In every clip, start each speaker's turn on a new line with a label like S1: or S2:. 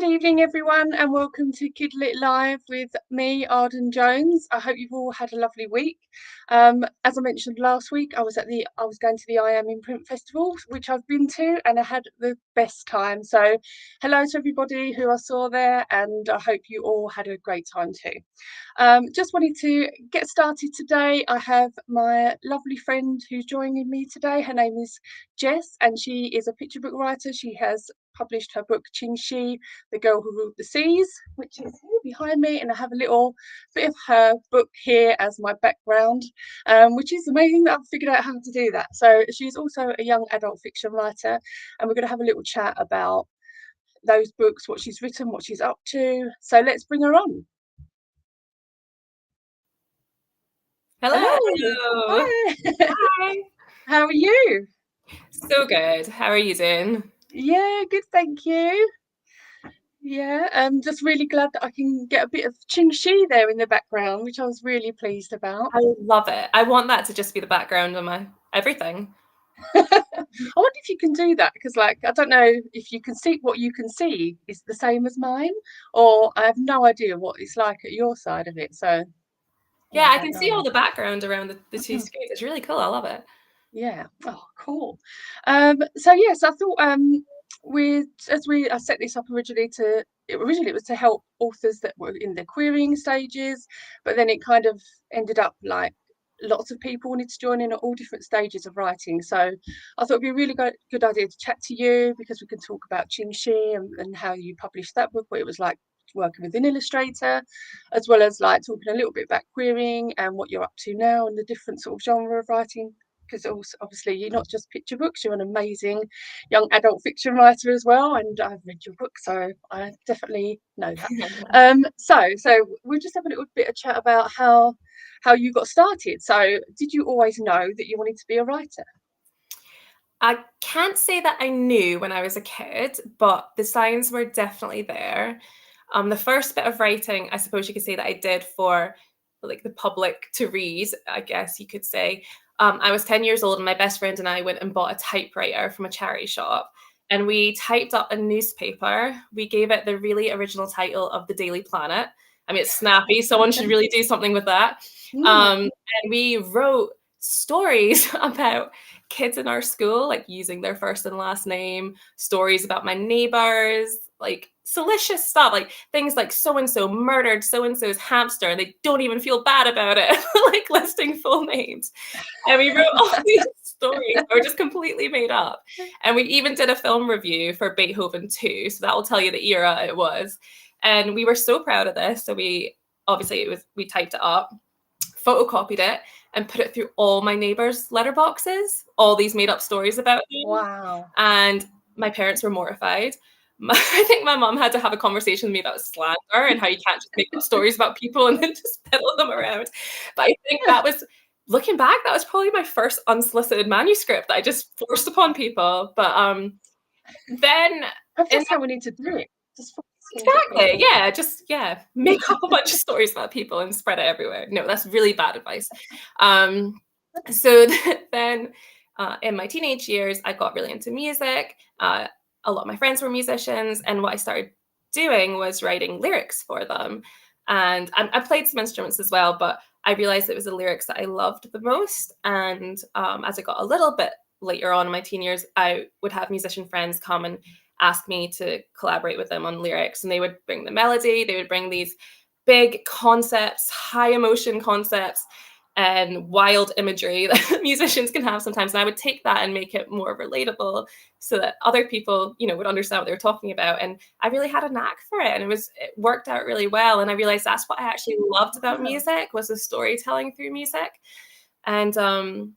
S1: evening, everyone, and welcome to Kidlit Live with me, Arden Jones. I hope you've all had a lovely week. As I mentioned last week, I was going to the I Am in Print Festival, which I've been to, and I had the best time. So, hello to everybody who I saw there, and I hope you all had a great time too. Just wanted to get started today. I have my lovely friend who's joining me today. Her name is Jess, and she is a picture book writer. She has published her book Qing Shi, The Girl Who Ruled the Seas, which is here behind me, and I have a little bit of her book here as my background, which is amazing that I've figured out how to do that. So she's also a young adult fiction writer, and we're going to have a little chat about those books, what she's written, what she's up to. So let's bring her on.
S2: Hello.
S1: Hi.
S2: Hi.
S1: How are you?
S2: So good. How are you doing?
S1: Yeah, good, thank you. Yeah, I'm just really glad that I can get a bit of Qing Shi there in the background, which I was really pleased about.
S2: I love it. I want that to just be the background of my everything.
S1: I wonder if you can do that, because I don't know if you can see what you can see is the same as mine, or I have no idea what it's like at your side of it. So
S2: Yeah, I
S1: I
S2: can
S1: don't
S2: see
S1: know.
S2: all the background around the two screens. It's really cool. I love it.
S1: Yeah. Oh, cool. So yes, I thought I set this up originally it was to help authors that were in the querying stages, but then it kind of ended up like lots of people wanted to join in at all different stages of writing. So I thought it'd be a really good idea to chat to you, because we can talk about Qing Shi and how you published that book, what it was like working with an illustrator, as well as like talking a little bit about querying and what you're up to now and the different sort of genre of writing, because also obviously you're not just picture books, you're an amazing young adult fiction writer as well, and I've read your book, so I definitely know that. So we'll just have a little bit of chat about how you got started. So did you always know that you wanted to be a writer?
S2: I can't say that I knew when I was a kid, but the signs were definitely there. The first bit of writing, I suppose you could say that I did for like the public to read, I guess you could say. I was 10 years old and my best friend and I went and bought a typewriter from a charity shop, and we typed up a newspaper. We gave it the really original title of The Daily Planet. I mean, it's snappy. Someone should really do something with that. And we wrote stories about kids in our school, like using their first and last name, stories about my neighbors, like salacious stuff, like things like so-and-so murdered so-and-so's hamster and they don't even feel bad about it, like listing full names. And we wrote all these stories that were just completely made up. And we even did a film review for Beethoven 2, so that will tell you the era it was. And we were so proud of this. So we typed it up, photocopied it, and put it through all my neighbors' letterboxes, all these made up stories about them.
S1: Wow.
S2: And my parents were mortified. I think my mom had to have a conversation with me about slander and how you can't just make up stories about people and then just peddle them around. But I think that was, looking back, that was probably my first unsolicited manuscript that I just forced upon people. But then
S1: that's how we need to do it.
S2: Exactly. Yeah. Make up a bunch of stories about people and spread it everywhere. No, that's really bad advice. So then in my teenage years, I got really into music. A lot of my friends were musicians, and what I started doing was writing lyrics for them. And I played some instruments as well, but I realized it was the lyrics that I loved the most. And as I got a little bit later on in my teen years, I would have musician friends come and ask me to collaborate with them on lyrics, and they would bring the melody, they would bring these big concepts, high emotion concepts and wild imagery that musicians can have sometimes, and I would take that and make it more relatable so that other people, would understand what they were talking about. And I really had a knack for it, and it worked out really well. And I realized that's what I actually loved about music, was the storytelling through music. And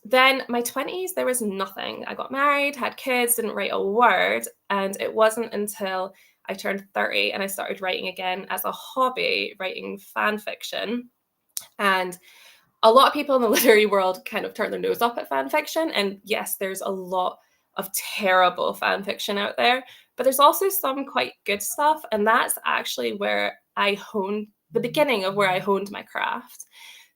S2: then my 20s, there was nothing. I got married, had kids, didn't write a word. And it wasn't until I turned 30 and I started writing again as a hobby, writing fan fiction. And a lot of people in the literary world kind of turn their nose up at fan fiction. And yes, there's a lot of terrible fan fiction out there, but there's also some quite good stuff. And that's actually where the beginning of where I honed my craft.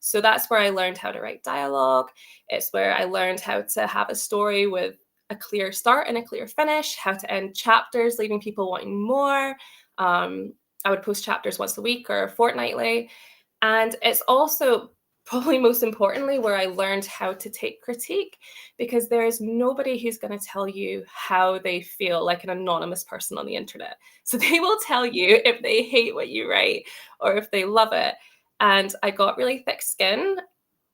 S2: So that's where I learned how to write dialogue. It's where I learned how to have a story with a clear start and a clear finish, how to end chapters, leaving people wanting more. I would post chapters once a week or fortnightly. And it's also probably most importantly where I learned how to take critique, because there is nobody who's going to tell you how they feel like an anonymous person on the internet. So they will tell you if they hate what you write or if they love it. And I got really thick skin,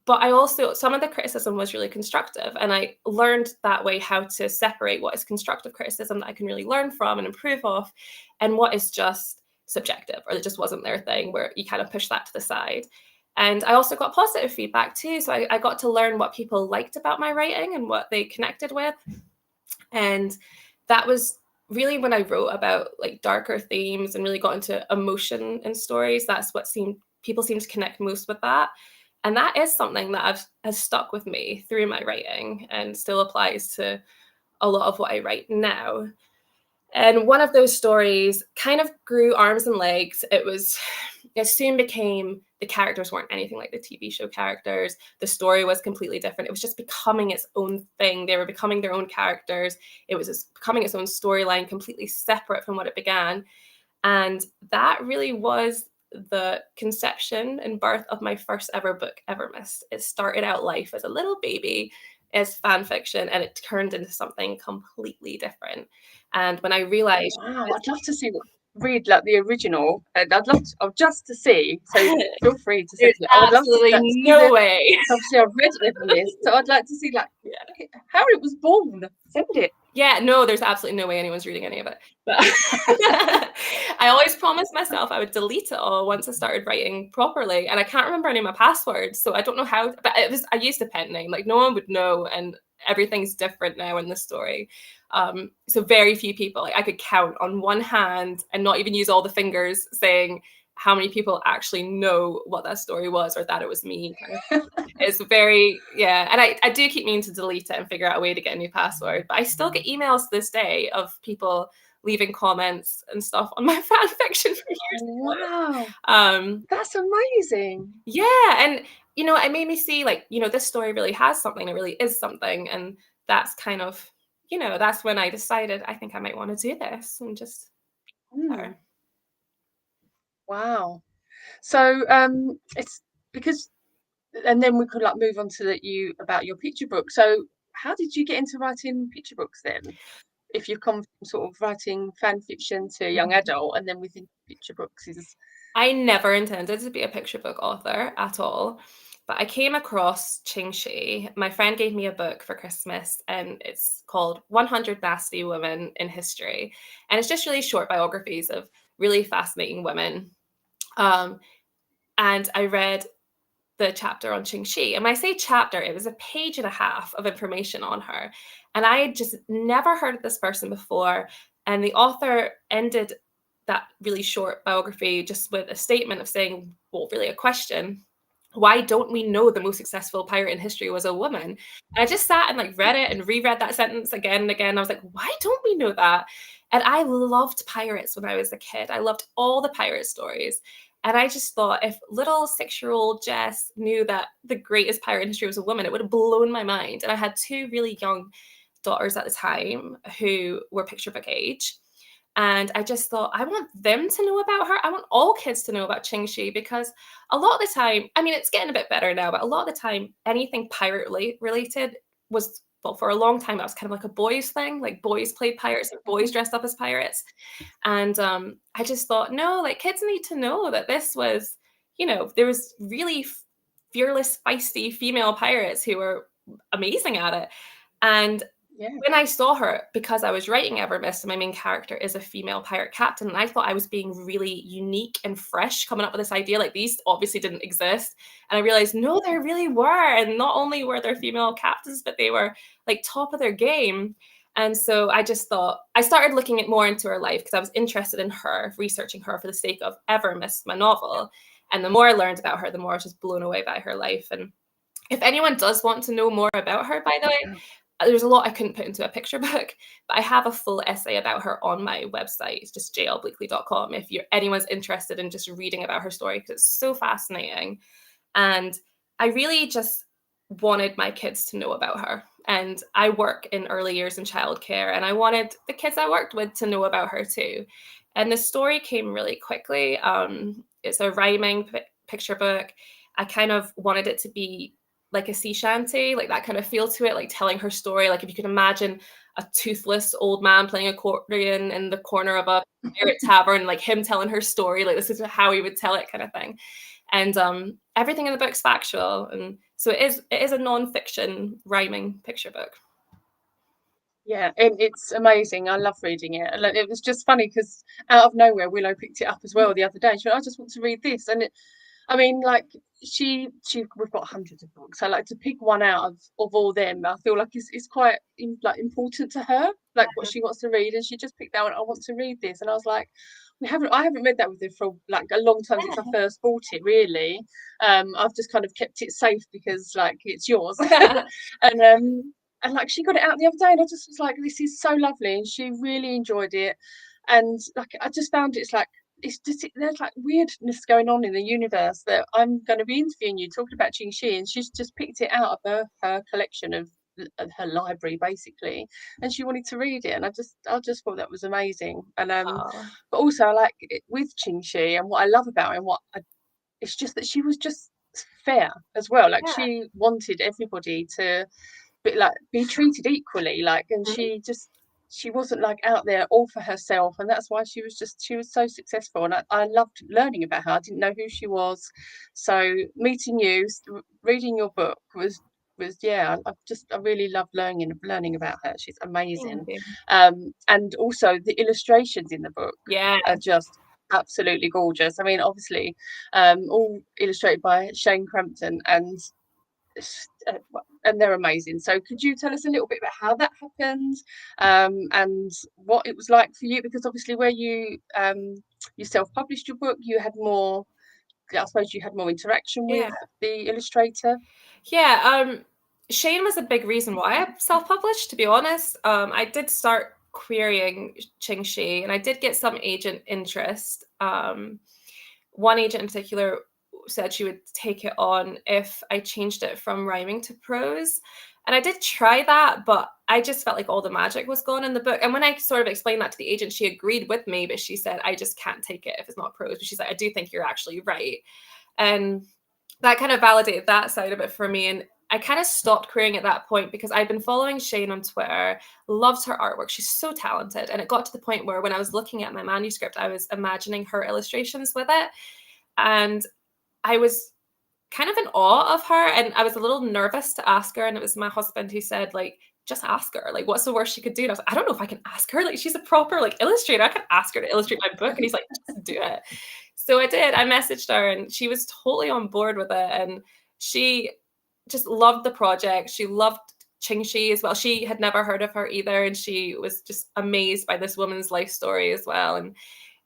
S2: but I also, some of the criticism was really constructive. And I learned that way how to separate what is constructive criticism that I can really learn from and improve off, and what is just subjective, or it just wasn't their thing, where you kind of push that to the side. And I also got positive feedback too. So I got to learn what people liked about my writing and what they connected with. And that was really when I wrote about like darker themes and really got into emotion in stories. That's what people seem to connect most with that. And that is something that has stuck with me through my writing and still applies to a lot of what I write now. And one of those stories kind of grew arms and legs. It soon became, the characters weren't anything like the TV show characters. The story was completely different. It was just becoming its own thing. They were becoming their own characters. It was becoming its own storyline, completely separate from what it began. And that really was the conception and birth of my first ever book, Evermist. It started out life as a little baby, as fan fiction, and it turned into something completely different. And when I realized,
S1: wow, I'd love to read like the original, and I'd just to see. So feel free to send
S2: there's
S1: it. I would love to
S2: absolutely
S1: see
S2: no way.
S1: Obviously, I've read Evermist, so I'd like to see like how it was born. Send it.
S2: Yeah, no, there's absolutely no way anyone's reading any of it. But I always promised myself I would delete it all once I started writing properly. And I can't remember any of my passwords, so I don't know how, but I used a pen name, like no one would know, and everything's different now in the story. So very few people, like I could count on one hand and not even use all the fingers, saying how many people actually know what that story was or that it was me. It's very, yeah. And I do keep meaning to delete it and figure out a way to get a new password. But I still get emails to this day of people leaving comments and stuff on my fan fiction for years.
S1: Wow. That's amazing.
S2: Yeah. And, it made me see like, this story really has something. It really is something. And that's kind of, that's when I decided I think I might want to do this and just.
S1: Wow. So it's because, and then we could like move on to about your picture book. So how did you get into writing picture books then? If you've come from sort of writing fan fiction to young adult, and then within picture books is.
S2: I never intended to be a picture book author at all, but I came across Qingxi. My friend gave me a book for Christmas, and it's called 100 Nasty Women in History. And it's just really short biographies of really fascinating women. And I read the chapter on Qingxi. And when I say chapter, it was a page and a half of information on her. And I had just never heard of this person before. And the author ended that really short biography just with a statement of saying, well, really a question. Why don't we know the most successful pirate in history was a woman? And I just sat and like read it and reread that sentence again and again. I was like, why don't we know that? And I loved pirates when I was a kid. I loved all the pirate stories. And I just thought if little 6-year-old Jess knew that the greatest pirate in history was a woman, it would have blown my mind. And I had 2 really young daughters at the time who were picture book age. And I just thought, I want them to know about her. I want all kids to know about Qingxi, because a lot of the time, I mean, it's getting a bit better now, but a lot of the time, anything pirate related was, well, for a long time, that was kind of like a boys thing. Like boys played pirates and boys dressed up as pirates. And I just thought, no, like kids need to know that this was, there was really fearless, feisty female pirates who were amazing at it. And when I saw her, because I was writing Evermist and my main character is a female pirate captain, and I thought I was being really unique and fresh coming up with this idea, like these obviously didn't exist. And I realized, no, there really were. And not only were there female captains, but they were like top of their game. And so I just thought, I started looking at more into her life because I was interested in her, researching her for the sake of Evermist, my novel. And the more I learned about her, the more I was just blown away by her life. And if anyone does want to know more about her, by the way, there's a lot I couldn't put into a picture book, but I have a full essay about her on my website. It's just jlbleakley.com if anyone's interested in just reading about her story, because it's so fascinating. And I really just wanted my kids to know about her. And I work in early years in childcare, and I wanted the kids I worked with to know about her too. And the story came really quickly. It's a rhyming picture book. I kind of wanted it to be like a sea shanty, like that kind of feel to it, like telling her story. Like if you could imagine a toothless old man playing accordion in the corner of a pirate tavern, like him telling her story, like this is how he would tell it, kind of thing. And everything in the book's factual, and so it is a non-fiction rhyming picture book.
S1: Yeah, it's amazing. I love reading it. And it was just funny because out of nowhere, Willow picked it up as well the other day. She went, I just want to read this. And I mean, like we've got hundreds of books. So like to pick one out of all them, I feel like it's quite like important to her, like what she wants to read. And she just picked out, I want to read this. And I was like, I haven't read that with her for like a long time since I first bought it, really. I've just kind of kept it safe because like it's yours. And like she got it out the other day, and I just was like, this is so lovely, and she really enjoyed it. And like I just found it's like there's like weirdness going on in the universe that I'm going to be interviewing you talking about Qingxi, and she's just picked it out of her collection of her library basically, and she wanted to read it, and I just thought that was amazing. And but also I like it with Qingxi, and what I love about it, it's just that she was just fair as well. Like she wanted everybody to be treated equally, like, and she wasn't like out there all for herself, and that's why she was so successful. And I loved learning about her. I didn't know who she was, so meeting you, reading your book was yeah, I really love learning about her. She's amazing. And also the illustrations in the book are just absolutely gorgeous. I mean, obviously all illustrated by Shane Crampton, and they're amazing. So could you tell us a little bit about how that happened, and what it was like for you? Because obviously where you self-published your book, you had more, I suppose you had more interaction with the illustrator.
S2: Shane was a big reason why I self-published, to be honest. I did start querying Qingxi, and I did get some agent interest. One agent in particular said she would take it on if I changed it from rhyming to prose. And I did try that, but I just felt like all the magic was gone in the book. And when I sort of explained that to the agent, she agreed with me, but she said, I just can't take it if it's not prose. But she's like, I do think you're actually right. And that kind of validated that side of it for me. And I kind of stopped querying at that point because I'd been following Shane on Twitter, loved her artwork. She's so talented. And it got to the point where when I was looking at my manuscript, I was imagining her illustrations with it. And I was kind of in awe of her, and I was a little nervous to ask her. And it was my husband who said, like, just ask her. Like, what's the worst she could do? And I was like, I don't know if I can ask her. Like, she's a proper like illustrator. I can ask her to illustrate my book. And he's like, just do it. So I did. I messaged her, and she was totally on board with it. And she just loved the project. She loved Qingxi as well. She had never heard of her either, and she was just amazed by this woman's life story as well. And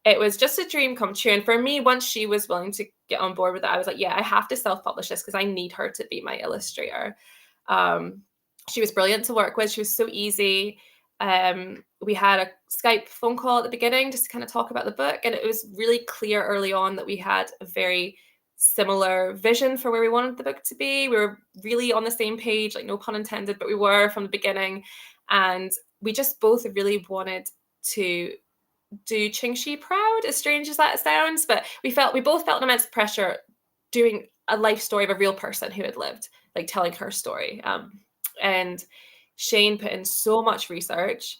S2: it was just a dream come true. And for me, once she was willing to get on board with it, I was like, yeah, I have to self-publish this because I need her to be my illustrator. She was brilliant to work with. She was so easy. We had a Skype phone call at the beginning just to kind of talk about the book. And it was really clear early on that we had a very similar vision for where we wanted the book to be. We were really on the same page, like no pun intended, but we were from the beginning. And we just both really wanted to do Qingxi proud, as strange as that sounds, but we both felt immense pressure doing a life story of a real person who had lived, like telling her story. And Shane put in so much research,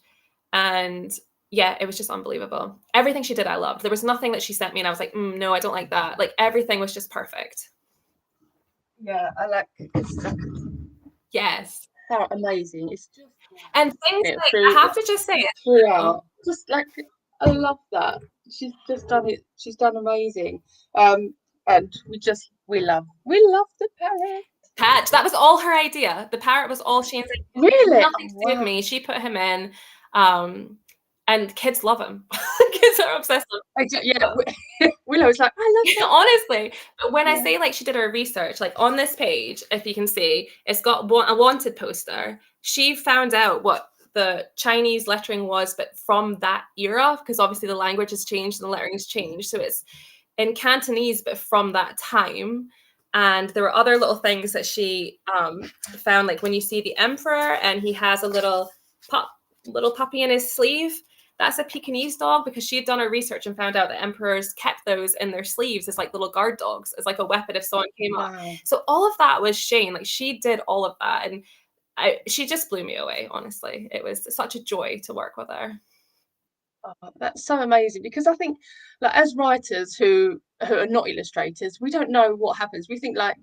S2: and yeah, it was just unbelievable. Everything she did, I loved. There was nothing that she sent me and I was like, no, I don't like that. Like everything was just perfect.
S1: Yeah, I like it's
S2: yes.
S1: How amazing. It's just
S2: and things like I have to just say it
S1: throughout. Just like I love that. She's just done it. She's done amazing. And we love the parrot.
S2: Patch. That was all her idea. The parrot was all Shane's idea.
S1: Really?
S2: Nothing to do with me. She put him in. And kids love him. Kids are obsessed with him.
S1: Yeah. Willow was like, I love him.
S2: Honestly. But when I say like she did her research, like on this page, if you can see, it's got a wanted poster. She found out what the Chinese lettering was, but from that era, because obviously the language has changed and the lettering has changed. So it's in Cantonese, but from that time. And there were other little things that she found, like when you see the emperor and he has a little puppy in his sleeve, that's a Pekingese dog, because she had done her research and found out that emperors kept those in their sleeves as like little guard dogs, as like a weapon if someone came up.
S1: Wow.
S2: So all of that was Shane. Like she did all of that, and she just blew me away, honestly. It was such a joy to work with her.
S1: Oh, that's so amazing, because I think, like, as writers who are not illustrators, we don't know what happens. We think, like,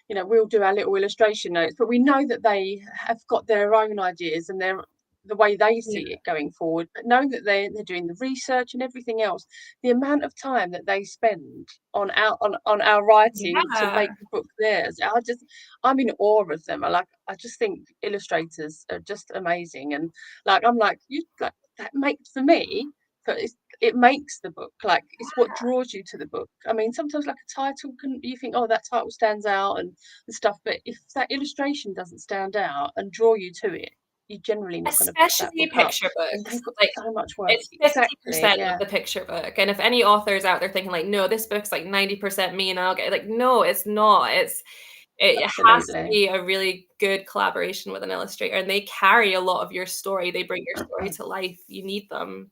S1: we'll do our little illustration notes, but we know that they have got their own ideas and the way they see
S2: Yeah.
S1: it going forward. But knowing that they're doing the research and everything else, the amount of time that they spend on our writing to
S2: Yeah.
S1: make the book theirs, I'm in awe of them. I just think illustrators are just amazing. And like, I'm like, you like that makes for me, but it makes the book, like, it's what draws you to the book. I mean, sometimes, like, a title can, you think, oh, that title stands out and stuff, but if that illustration doesn't stand out and draw you to it, you're generally not going to pick that
S2: Especially
S1: book up.
S2: picture
S1: And
S2: books.
S1: they've got
S2: Like
S1: so much work.
S2: it's
S1: Exactly.
S2: 50% of
S1: Yeah.
S2: the picture book. And if any authors out there thinking like, no, this book's like 90% me and I'll get like, no, it's not. It has to
S1: Absolutely.
S2: be a really good collaboration with an illustrator, and they carry a lot of your story. They bring your story to life. You need them.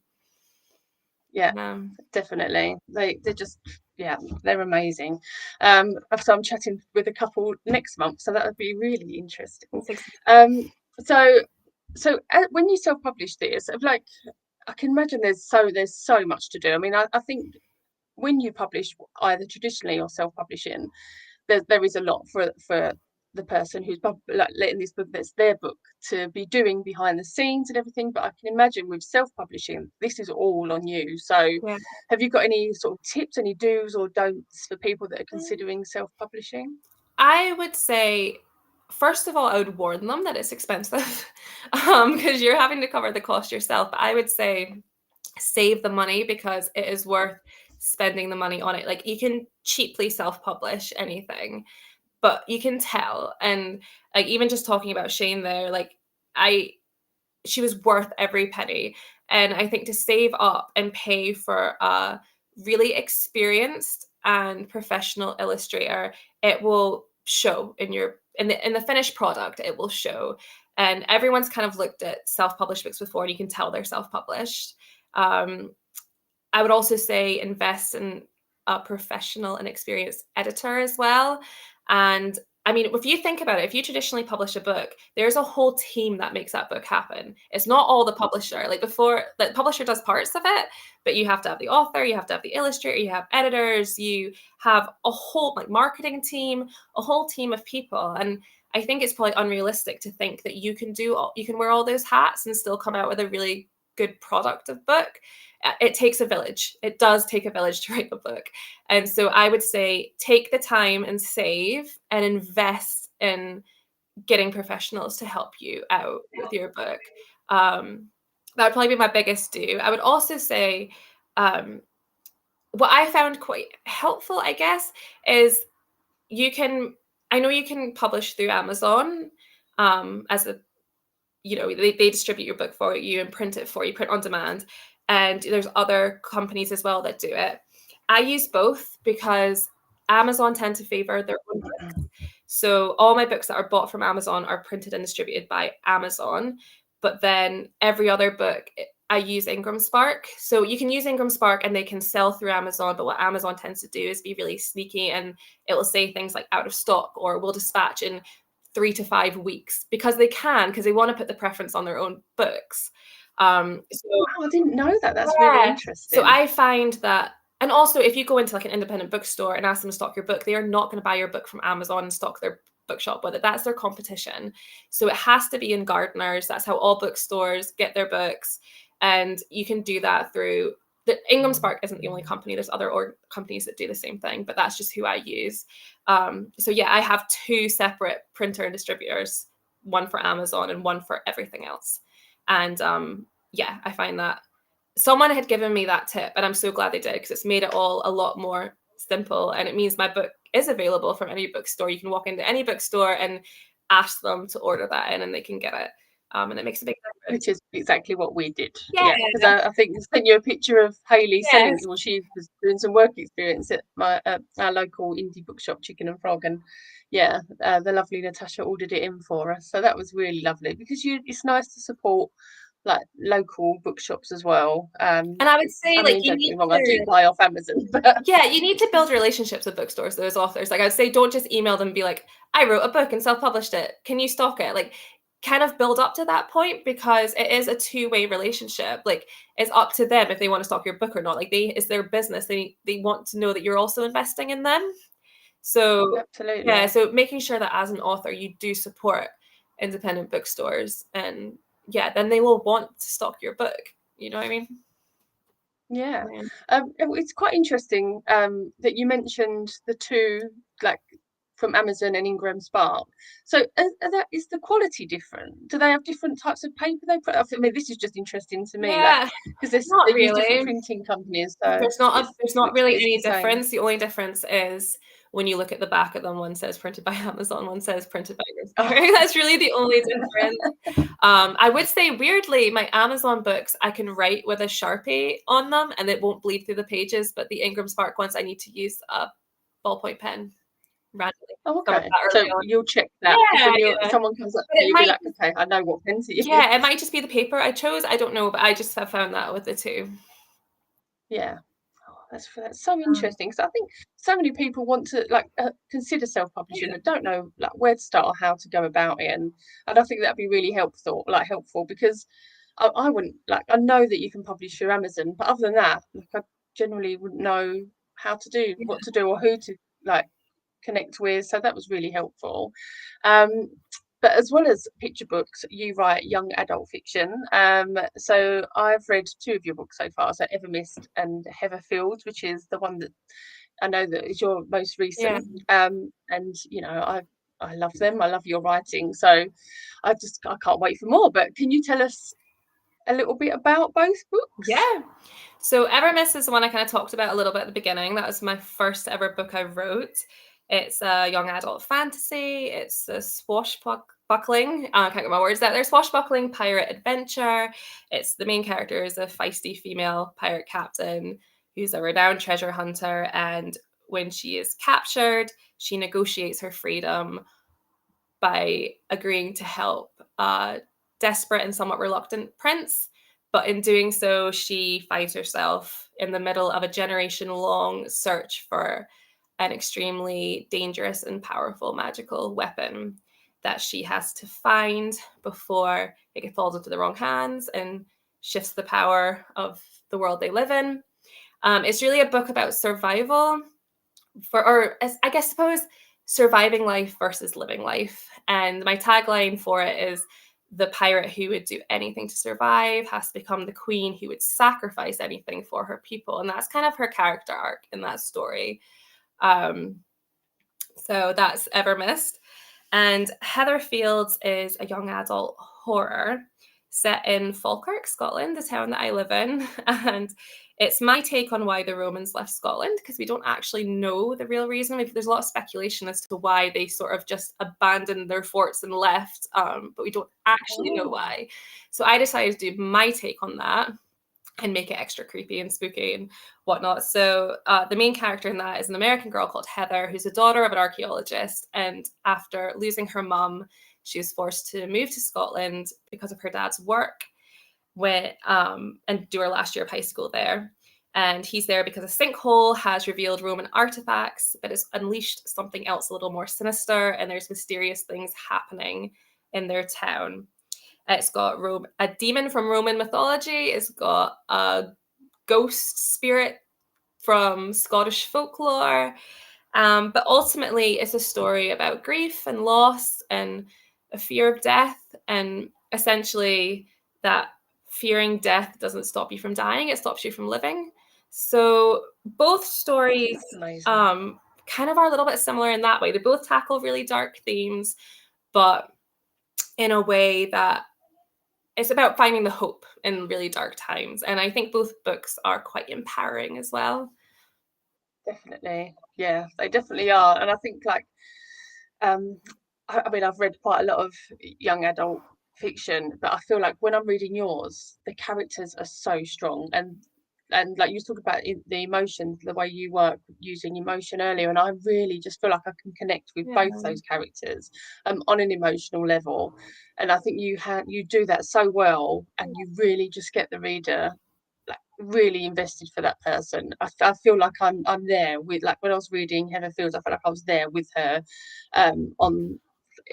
S1: Yeah, definitely. They're just, yeah, they're amazing. So I'm chatting with a couple next month, so that would be really interesting.
S2: That's
S1: Um, so when you self-publish this, like, I can imagine there's so much to do. I mean, I think when you publish either traditionally or self-publishing, there is a lot for the person who's like letting this book, that's their book, to be doing behind the scenes and everything. But I can imagine with self-publishing, this is all on you. So
S2: yeah.
S1: have you got any sort of tips, any do's or don'ts for people that are considering self-publishing?
S2: I would say, first of all, I would warn them that it's expensive, because you're having to cover the cost yourself. But I would say save the money, because it is worth spending the money on it. Like you can cheaply self-publish anything, but you can tell. And like even just talking about Shane there, like she was worth every penny. And I think to save up and pay for a really experienced and professional illustrator, it will show in the finished product. It will show. And everyone's kind of looked at self-published books before, and you can tell they're self-published. Um, I would also say invest in a professional and experienced editor as well. And I mean, if you think about it, if you traditionally publish a book, there's a whole team that makes that book happen. It's not all the publisher. Like before, the publisher does parts of it, but you have to have the author, you have to have the illustrator, you have editors, you have a whole like marketing team, a whole team of people. And I think it's probably unrealistic to think that you can wear all those hats and still come out with a really good product of book. It takes a village. It does take a village to write a book. And so I would say take the time and save and invest in getting professionals to help you out with your book. That would probably be my biggest do. I would also say what I found quite helpful, I guess, is I know you can publish through Amazon as a they distribute your book for you and print it for you, print on demand. And there's other companies as well that do it. I use both because Amazon tend to favor their own books. So all my books that are bought from Amazon are printed and distributed by Amazon. But then every other book, I use Ingram Spark. So you can use Ingram Spark and they can sell through Amazon. But what Amazon tends to do is be really sneaky, and it will say things like out of stock or will dispatch in 3 to 5 weeks, because they want to put the preference on their own books.
S1: Oh, I didn't know that. That's really
S2: Yeah. So
S1: interesting.
S2: I find that, and also if you go into like an independent bookstore and ask them to stock your book, they are not going to buy your book from Amazon and stock their bookshop with it. That's their competition. So it has to be in Gardeners. That's how all bookstores get their books. And you can do that through the Ingram Spark isn't the only company. There's other companies that do the same thing, but that's just who I use. So yeah, I have 2 separate printer and distributors, one for Amazon and one for everything else. And yeah, I find that someone had given me that tip, and I'm so glad they did, because it's made it all a lot more simple. And it means my book is available from any bookstore. You can walk into any bookstore and ask them to order that in, and they can get it. and it makes a big difference.
S1: Which is exactly what we did.
S2: Yeah.
S1: Yeah, because I think I sent you a picture of Hayley selling.
S2: Yes.
S1: Well, she was doing some work experience at our local indie bookshop, Chicken and Frog, and yeah, the lovely Natasha ordered it in for us. So that was really lovely because it's nice to support like local bookshops as well.
S2: And I would say,
S1: I
S2: like,
S1: mean,
S2: you
S1: don't get me
S2: need
S1: wrong, I do
S2: to
S1: buy off Amazon, but
S2: yeah, you need to build relationships with bookstores, those authors. Like, I'd say don't just email them and be like, "I wrote a book and self-published it. Can you stock it?" Like, kind of build up to that point because it is a two-way relationship. Like, it's up to them if they want to stock your book or not. Like, it's their business. They want to know that you're also investing in them. So, yeah,
S1: absolutely.
S2: so making sure that as an author, you do support independent bookstores and yeah, then they will want to stock your book. You know what I mean?
S1: Yeah.
S2: Yeah.
S1: It's quite interesting that you mentioned the two, like from Amazon and Ingram Spark. So is the quality different? Do they have different types of paper they put? I mean, this is just interesting to me, like
S2: Yeah,
S1: because
S2: not
S1: they use different
S2: really.
S1: printing companies, so
S2: There's not really
S1: it's
S2: any
S1: the same.
S2: difference. The only difference is when you look at the back of them, one says printed by Amazon, one says printed by
S1: Oh,
S2: yourself. That's really the only difference. I would say weirdly, my Amazon books, I can write with a Sharpie on them and it won't bleed through the pages, but the Ingram Spark ones, I need to use a ballpoint pen randomly.
S1: oh,
S2: Discovered
S1: okay.
S2: that early
S1: So
S2: on.
S1: you'll check that because
S2: Yeah,
S1: when
S2: yeah.
S1: someone comes up
S2: But
S1: to
S2: it
S1: you, you'll be
S2: might
S1: like, okay, I know what pen to use.
S2: yeah, it might just be the paper I chose. I don't know, but I just have found that with the two.
S1: Yeah. Oh, that's so
S2: Um,
S1: interesting. So I think so many people want to like consider self-publishing,
S2: yeah,
S1: but don't know like where to start or how to go about it. And I think that'd be really helpful because I wouldn't like I know that you can publish through Amazon, but other than that, like I generally wouldn't know how to do
S2: yeah,
S1: what to do or who to like connect with. So that was really helpful. Um, but as well as picture books, you write young adult fiction. So I've read two of your books so far, so Evermist and Heatherfield, which is the one that I know that is your most
S2: yeah.
S1: recent. And you know, I love them. I love your writing. So I can't wait for more. But can you tell us a little bit about both books?
S2: Yeah. So Evermiss is the one I kind of talked about a little bit at the beginning. That was my first ever book I wrote. It's a young adult fantasy. It's a swashbuckling. I can't get my words out there. Swashbuckling pirate adventure. It's the main character is a feisty female pirate captain who's a renowned treasure hunter. And when she is captured, she negotiates her freedom by agreeing to help a desperate and somewhat reluctant prince. But in doing so, she finds herself in the middle of a generation long search for an extremely dangerous and powerful magical weapon that she has to find before it falls into the wrong hands and shifts the power of the world they live in. It's really a book about survival or I guess suppose surviving life versus living life. And my tagline for it is the pirate who would do anything to survive has to become the queen who would sacrifice anything for her people. And that's kind of her character arc in that story. Um, so that's Evermist. And Heather Fields is a young adult horror set in Falkirk, Scotland, the town that I live in. And it's my take on why the Romans left Scotland because we don't actually know the real reason. There's a lot of speculation as to why they sort of just abandoned their forts and left, but we don't actually know
S1: Oh,
S2: why. So I decided to do my take on that and make it extra creepy and spooky and whatnot. So the main character in that is an American girl called Heather, who's the daughter of an archaeologist. And after losing her mum, she was forced to move to Scotland because of her dad's work and do her last year of high school there. And he's there because a sinkhole has revealed Roman artifacts, but it's unleashed something else a little more sinister, and there's mysterious things happening in their town. It's got a demon from Roman mythology. It's got a ghost spirit from Scottish folklore. But ultimately, it's a story about grief and loss and a fear of death. And essentially, that fearing death doesn't stop you from dying, it stops you from living. So both stories
S1: that's amazing.
S2: kind of are a little bit similar in that way. They both tackle really dark themes, but in a way that it's about finding the hope in really dark times. And I think both books are quite empowering as well.
S1: Definitely. Yeah, they definitely are. And I think like um I mean I've read quite a lot of young adult fiction, but I feel like when I'm reading yours, the characters are so strong, and like you talk about the emotions, the way you work using emotion earlier, and I really just feel like I can connect with
S2: Yeah.
S1: both those characters on an emotional level, and I think you do that so well, and you really just get the reader like really invested for that person. I feel like I'm there with, like when I was reading Heather Fields, I felt like I was there with her on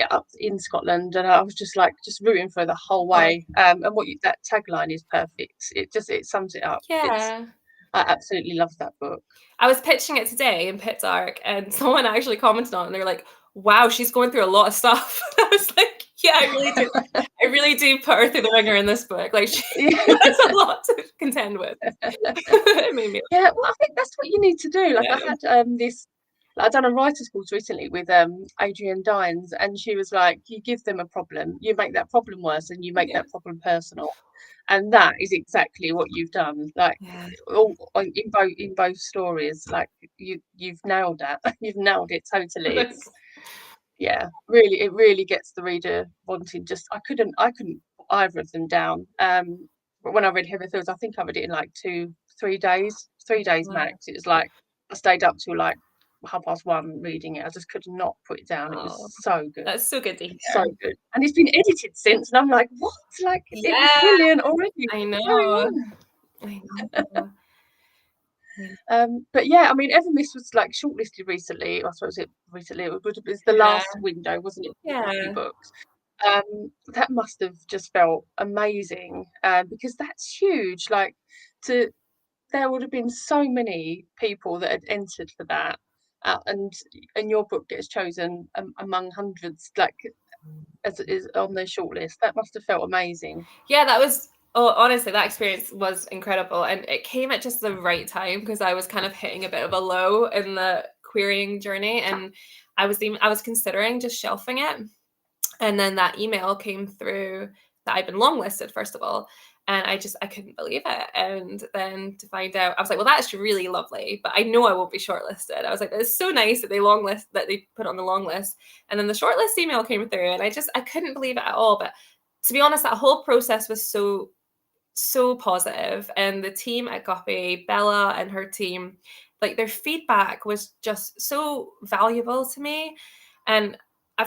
S1: up in Scotland, and I was just like just rooting for her the whole
S2: Oh,
S1: way. And that tagline is perfect. It sums it up.
S2: yeah.
S1: I absolutely love that book.
S2: I was pitching it today in Pit Dark, and someone actually commented on it, and they were like, "Wow, she's going through a lot of stuff." I was like, "Yeah, I really do. I really do put her through the ringer in this book. Like, she has a lot to contend with." It made me
S1: Yeah, well, I think that's what you need to do. Like I
S2: laugh.
S1: had this, like, I've done a writers course recently with Adrienne Dines, and she was like, you give them a problem, you make that problem worse, and you make
S2: Yeah.
S1: that problem personal, and that is exactly what you've done. Like
S2: Yeah.
S1: all in both stories, like you've nailed that. You've nailed it totally. It's yeah, really, it really gets the reader wanting. Just I couldn't put either of them down. But when I read Heather Fields, I think I read it in like 3 days, 3 days
S2: Wow.
S1: max. It was like I stayed up till like 1:30 reading it. I just could not put it down. It was
S2: Oh,
S1: so good,
S2: that's so good to
S1: so
S2: hear.
S1: good, and it's been edited since, and I'm like, what? Like it was
S2: Yeah,
S1: brilliant already.
S2: I
S1: Carry
S2: know.
S1: on.
S2: I know. I
S1: But yeah, I mean, Evermiss was like shortlisted recently. I suppose it recently. It was the
S2: Yeah.
S1: last window, wasn't it, for the Guppy
S2: Yeah.
S1: books? That must have just felt amazing, because that's huge. Like, to there would have been so many people that had entered for that, and your book gets chosen among hundreds, like as it is on the shortlist. That must have felt amazing.
S2: Yeah, that was honestly, that experience was incredible, and it came at just the right time because I was kind of hitting a bit of a low in the querying journey, and I was considering just shelving it, and then that email came through that I'd been longlisted first of all, and I couldn't believe it, and then to find out, I was like, well, that's really lovely, but I know I won't be shortlisted. I was like, it's so nice that they put on the long list, and then the shortlist email came through, and I couldn't believe it at all, but to be honest, that whole process was so positive, and the team at Guppy, Bella and her team, like their feedback was just so valuable to me, and I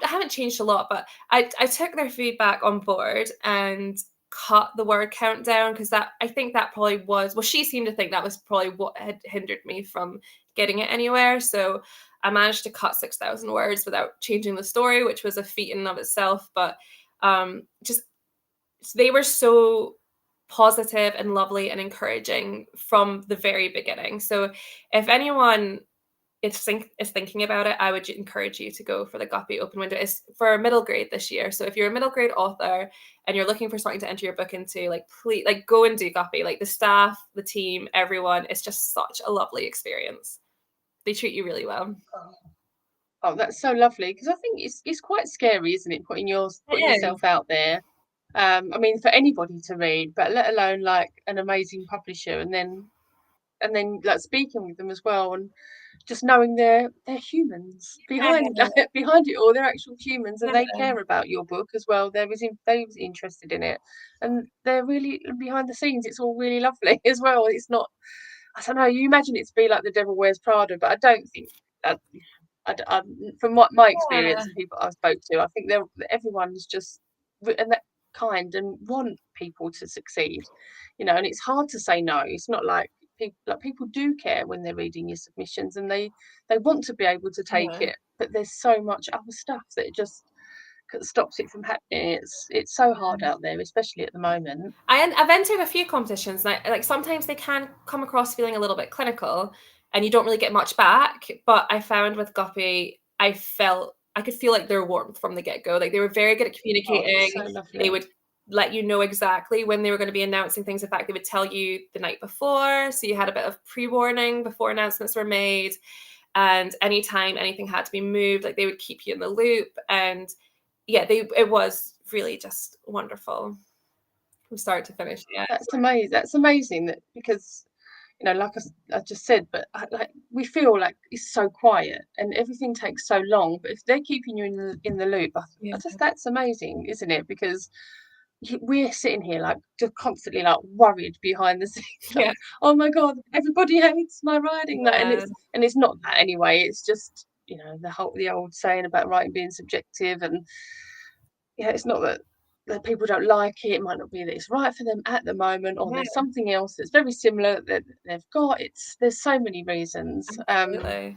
S2: haven't changed a lot, but I took their feedback on board and cut the word count down because that I think that probably was, well, she seemed to think that was probably what had hindered me from getting it anywhere. So I managed to cut 6,000 words without changing the story, which was a feat in and of itself. But just they were so positive and lovely and encouraging from the very beginning. So if anyone is thinking about it, I would encourage you to go for the Guppy open window. It's for middle grade this year. So if you're a middle grade author and you're looking for something to enter your book into, like please, like go and do Guppy. Like the staff, the team, everyone, it's just such a lovely experience. They treat you really well.
S1: Oh, that's so lovely, because I think it's quite scary, isn't it, putting
S2: It is.
S1: yourself out there. I mean, for anybody to read, but let alone like an amazing publisher, and then like speaking with them as well, and just knowing they're humans behind behind it all. They're actual humans, and
S2: Yeah,
S1: they
S2: yeah,
S1: care about your book as well. They was interested in it, and they're really behind the scenes. It's all really lovely as well. It's not. I don't know. You imagine it to be like The Devil Wears Prada, but I don't think. That, from what my experience and people I spoke to, I think everyone's just and that kind and want people to succeed, and it's hard to say no. It's not like people do care when they're reading your submissions, and they want to be able to take
S2: yeah.
S1: it, but there's so much other stuff that it just stops it from happening. It's so hard out there, especially at the moment.
S2: I've entered a few competitions, and like sometimes they can come across feeling a little bit clinical, and you don't really get much back. But I found with Guppy, I could feel like their warmth from the get go. Like they were very good at
S1: Oh, that's so
S2: communicating. They
S1: lovely.
S2: would let you know exactly when they were going to be announcing things. In fact, they would tell you the night before, so you had a bit of pre warning before announcements were made. And anytime anything had to be moved, like they would keep you in the loop. And yeah, it was really just wonderful from start to finish. Yeah.
S1: That's amazing. That's amazing, that because you know, like I just said, but like we feel like it's so quiet and everything takes so long. But if they're keeping you in the loop,
S2: Yeah.
S1: I just that's amazing, isn't it? Because we're sitting here like just constantly like worried behind the scenes, like,
S2: Yeah.
S1: oh my god, everybody hates my writing, that,
S2: Yeah.
S1: and it's not that anyway. It's just, you know, the old saying about writing being subjective, and yeah, it's not that people don't like it. It might not be that it's right for them at the moment, or
S2: Yeah.
S1: there's something else that's very similar that they've got. There's so many reasons.
S2: Absolutely.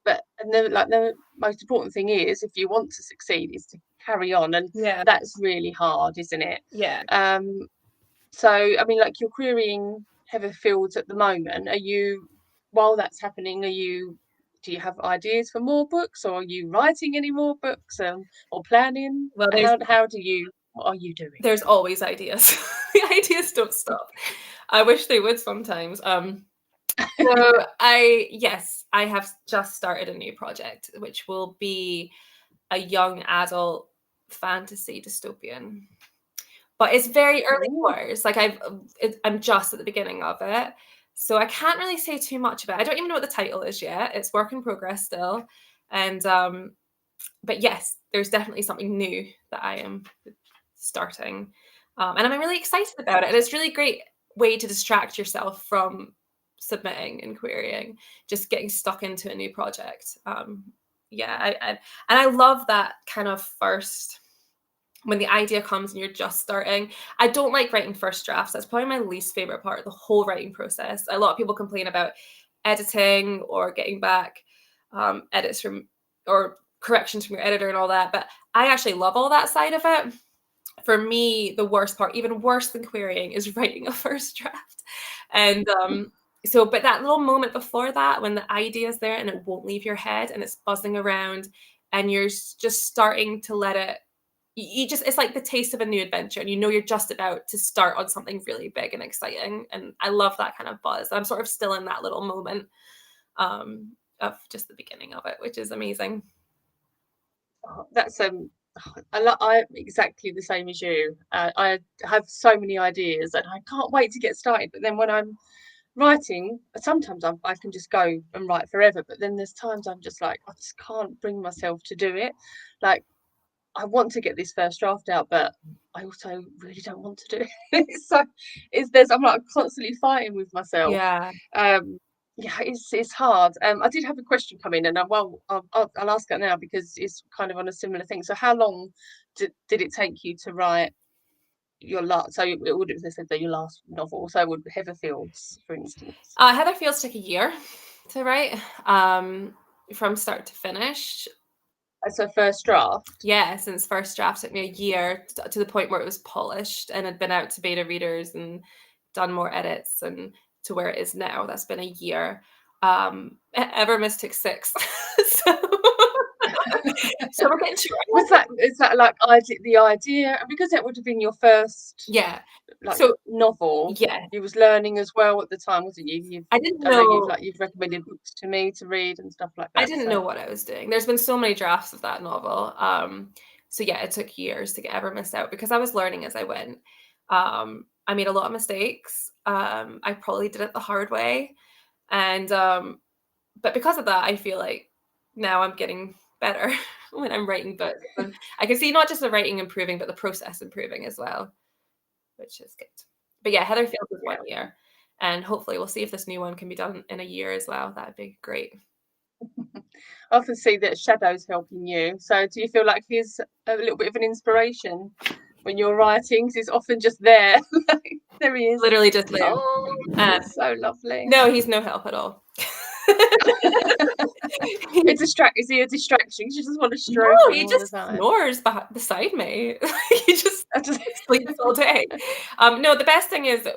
S1: But and then like the most important thing is, if you want to succeed, is to carry on, and
S2: Yeah.
S1: that's really hard, isn't it?
S2: Yeah.
S1: Um, so I mean, like you're querying Heather Fields at the moment. Are you, while that's happening, do you have ideas for more books, or are you writing any more books, or planning?
S2: Well,
S1: How do you, what are you doing?
S2: there's always ideas. The ideas don't stop. I wish they would sometimes. So I have just started a new project, which will be a young adult fantasy dystopian. But it's very early
S1: Ooh.
S2: doors. Like I'm just at the beginning of it, so I can't really say too much about it. I don't even know what the title is yet. It's work in progress still, and but yes, there's definitely something new that I am starting, and I'm really excited about it. And it's really great way to distract yourself from submitting and querying, just getting stuck into a new project. And I love that kind of first, when the idea comes and you're just starting. I don't like writing first drafts. That's probably my least favorite part of the whole writing process. A lot of people complain about editing or getting back edits from, or corrections from your editor and all that, but I actually love all that side of it. For me, the worst part, even worse than querying, is writing a first draft. And but that little moment before that, when the idea is there and it won't leave your head and it's buzzing around, and you're just starting to let it, it's like the taste of a new adventure, and you know you're just about to start on something really big and exciting. And I love that kind of buzz. I'm sort of still in that little moment of just the beginning of it, which is amazing.
S1: Oh, that's I'm exactly the same as you. I have so many ideas and I can't wait to get started. But then when I'm writing, sometimes I can just go and write forever. But then there's times I'm just like, I just can't bring myself to do it. Like I want to get this first draft out, but I also really don't want to do it. So I'm like constantly fighting with myself.
S2: Yeah.
S1: Yeah, it's hard. I did have a question come in, and I'll ask it now because it's kind of on a similar thing. So, how long did it take you to write your last? So, it would have said that your last novel. So, would Heatherfields, for instance?
S2: Heather Fields took a year to write, from start to finish.
S1: So, first draft.
S2: Yeah, since first draft took me a year to the point where it was polished and had been out to beta readers and done more edits, and to where it is now. That's been a year. Evermiss took 6. so, so we're getting
S1: Is that like the idea, because it would have been your first
S2: yeah.
S1: like
S2: So
S1: novel?
S2: yeah,
S1: You was learning as well at the time, wasn't you?
S2: I didn't
S1: I know
S2: know.
S1: you've recommended books to me to read and stuff like
S2: I
S1: that.
S2: didn't
S1: So
S2: know what I was doing. There's been so many drafts of that novel. So yeah, it took years to get ever missed out because I was learning as I went. I made a lot of mistakes. I probably did it the hard way. And but because of that, I feel like now I'm getting better when I'm writing books. And I can see not just the writing improving, but the process improving as well, which is good. But yeah, Heather Fields is 1 year. And hopefully we'll see if this new one can be done in a year as well. That'd be great.
S1: I often see that Shadow's helping you. So do you feel like he's a little bit of an inspiration when you're writing? 'Cause he's often just there. There he is.
S2: Literally just live.
S1: Oh, it's so lovely.
S2: No, he's no help at all.
S1: Is he a distraction? You just want to
S2: No,
S1: stroke him
S2: he
S1: all the
S2: just
S1: time.
S2: snores beside me. He just sleeps all day. No, the best thing is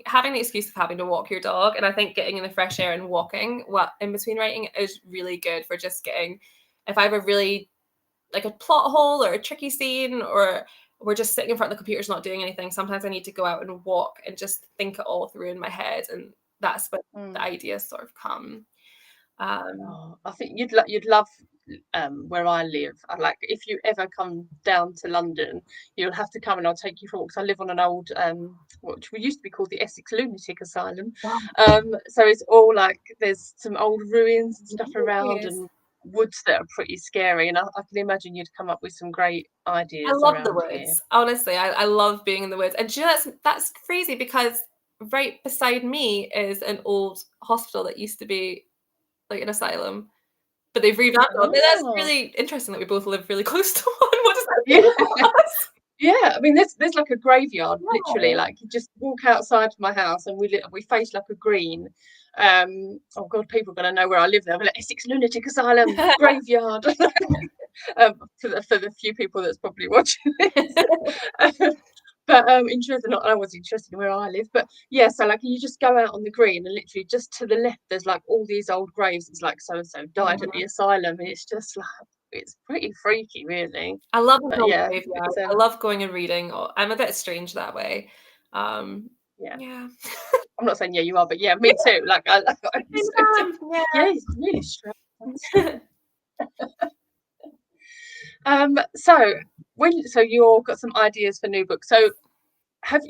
S2: having the excuse of having to walk your dog, and I think getting in the fresh air and walking in between writing is really good for just getting. If I have a really like a plot hole or a tricky scene, or we're just sitting in front of the computer's not doing anything, sometimes I need to go out and walk and just think it all through in my head, and that's when the ideas sort of come.
S1: I think you'd love where I live. Like if you ever come down to London, you'll have to come and I'll take you for walks. I live on an old what we used to be called the Essex Lunatic Asylum.
S2: Wow.
S1: So it's all like there's some old ruins and stuff around
S2: Yes.
S1: and woods that are pretty scary. And I can imagine you'd come up with some great
S2: I
S1: ideas
S2: love the
S1: around here.
S2: woods. Honestly, I love being in the woods. And do you know, that's crazy because right beside me is an old hospital that used to be like an asylum, but they've revamped it. That's
S1: Oh,
S2: really interesting that we both live really close to one. What does that
S1: yeah.
S2: mean about us?
S1: Yeah, I mean, there's like a graveyard, literally.
S2: Wow.
S1: Like you just walk outside my house, and we face like a green. Oh God, people are gonna know where I live now. But like, Essex Lunatic Asylum graveyard. For the few people that's probably watching this. But interested, not I was interested in where I live, but yeah. So like you just go out on the green, and literally just to the left, there's like all these old graves. It's like so and so died at the asylum, and it's just like it's pretty freaky, really.
S2: I love an
S1: But
S2: old
S1: yeah,
S2: graveyard.
S1: it's
S2: I love going and reading. I'm a bit strange that way.
S1: yeah.
S2: Yeah.
S1: I'm not saying yeah you are, but yeah, me too. Like I'm
S2: Same
S1: so
S2: time,
S1: yeah, it's really strange. That's strange.
S2: yeah.
S1: So you've got some ideas for new books. So have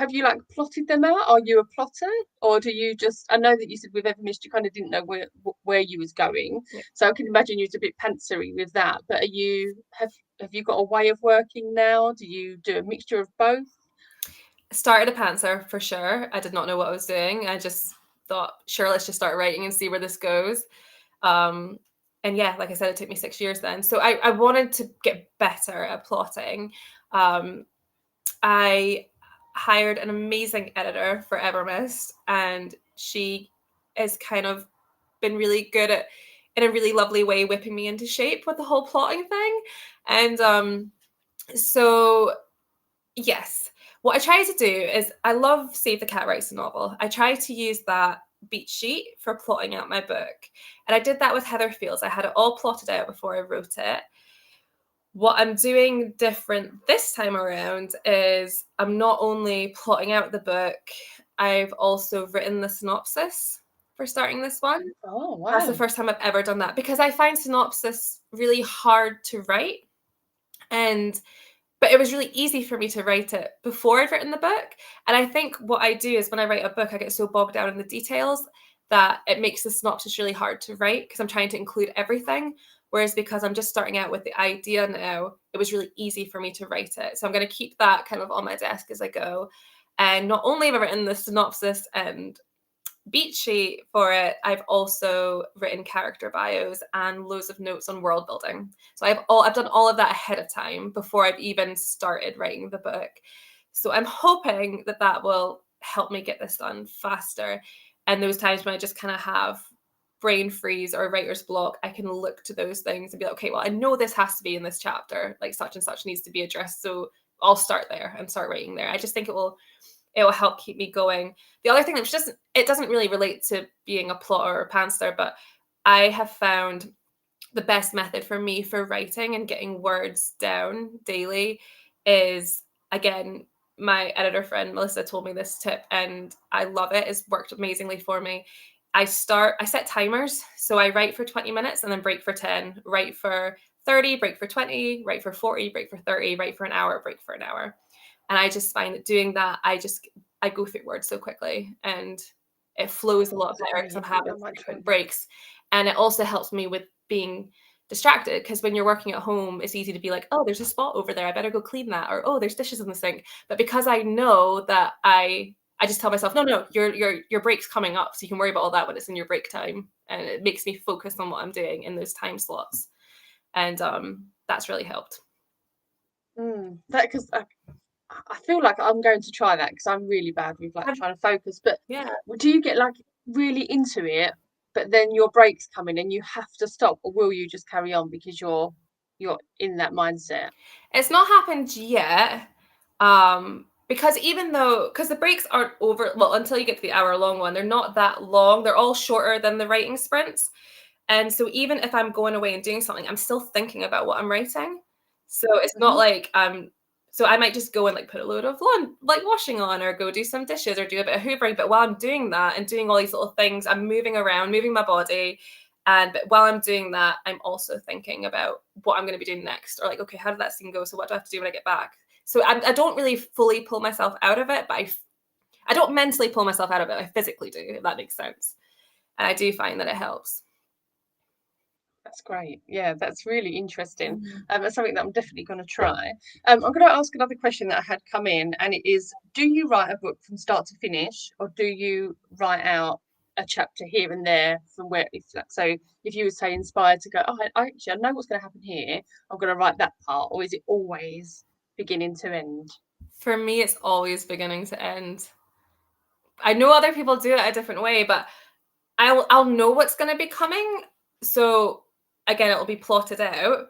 S1: you like plotted them out? Are you a plotter, or do you just? I know that you said with Evermist you kind of didn't know where you was going,
S2: Yeah.
S1: so I can imagine you was a bit pantsery with that. But have you got a way of working now? Do you do a mixture of both?
S2: Started a pantser for sure. I did not know what I was doing. I just thought, sure, let's just start writing and see where this goes. Um, and yeah, like I said, it took me 6 years then. So I wanted to get better at plotting. I hired an amazing editor for Evermist, and she has kind of been really good at, in a really lovely way, whipping me into shape with the whole plotting thing. And so yes. What I try to do is I love Save the Cat Writes a Novel. I try to use that beat sheet for plotting out my book. And I did that with Heather Fields. I had it all plotted out before I wrote it. What I'm doing different this time around is I'm not only plotting out the book, I've also written the synopsis for starting this one.
S1: Oh
S2: That's the
S1: wow.
S2: first time I've ever done that because I find synopsis really hard to write. But it was really easy for me to write it before I'd written the book. And I think what I do is when I write a book, I get so bogged down in the details that it makes the synopsis really hard to write because I'm trying to include everything. Whereas because I'm just starting out with the idea now, it was really easy for me to write it. So I'm going to keep that kind of on my desk as I go. And not only have I written the synopsis and beat sheet for it, I've also written character bios and loads of notes on world building. So I've done all of that ahead of time before I've even started writing the book. So I'm hoping that that will help me get this done faster. And those times when I just kind of have brain freeze or writer's block, I can look to those things and be like, okay, well, I know this has to be in this chapter, like such and such needs to be addressed. So I'll start there and start writing there. I just think it will help keep me going. The other thing, which it doesn't really relate to being a plotter or a pantser, but I have found the best method for me for writing and getting words down daily is, again, my editor friend Melissa told me this tip and I love it. It's worked amazingly for me. I set timers. So I write for 20 minutes and then break for 10, write for 30, break for 20, write for 40, break for 30, write for an hour, break for an hour. And I just find that doing that, I go through words so quickly and it flows a lot better because I'm having frequent breaks. And it also helps me with being distracted because when you're working at home, it's easy to be like, oh, there's a spot over there. I better go clean that. Or, oh, there's dishes in the sink. But because I know that I just tell myself, no, your break's coming up. So you can worry about all that when it's in your break time. And it makes me focus on what I'm doing in those time slots. And that's really helped.
S1: That because I feel like I'm going to try that because I'm really bad with like trying to focus. But
S2: Yeah.
S1: do you get like really into it, but then your breaks come in and you have to stop, or will you just carry on because you're in that mindset?
S2: It's not happened yet. Because because the breaks aren't over, well, until you get to the hour-long one, they're not that long. They're all shorter than the writing sprints. And so even if I'm going away and doing something, I'm still thinking about what I'm writing. So it's not like I'm So I might just go and like put a load of washing on, or go do some dishes, or do a bit of hoovering. But while I'm doing that and doing all these little things, I'm moving around, moving my body. But while I'm doing that, I'm also thinking about what I'm going to be doing next, or like, okay, how did that scene go? So what do I have to do when I get back? So I don't really fully pull myself out of it, but I don't mentally pull myself out of it. I physically do, if that makes sense. And I do find that it helps.
S1: That's great. Yeah, that's really interesting.
S2: Mm-hmm.
S1: That's something that I'm definitely going to try. I'm going to ask another question that I had come in, and it is: do you write a book from start to finish, or do you write out a chapter here and there from where? If you were say inspired to go, oh, I know what's going to happen here. I'm going to write that part, or is it always beginning to end?
S2: For me, it's always beginning to end. I know other people do it a different way, but I'll know what's going to be coming. So again, it'll be plotted out.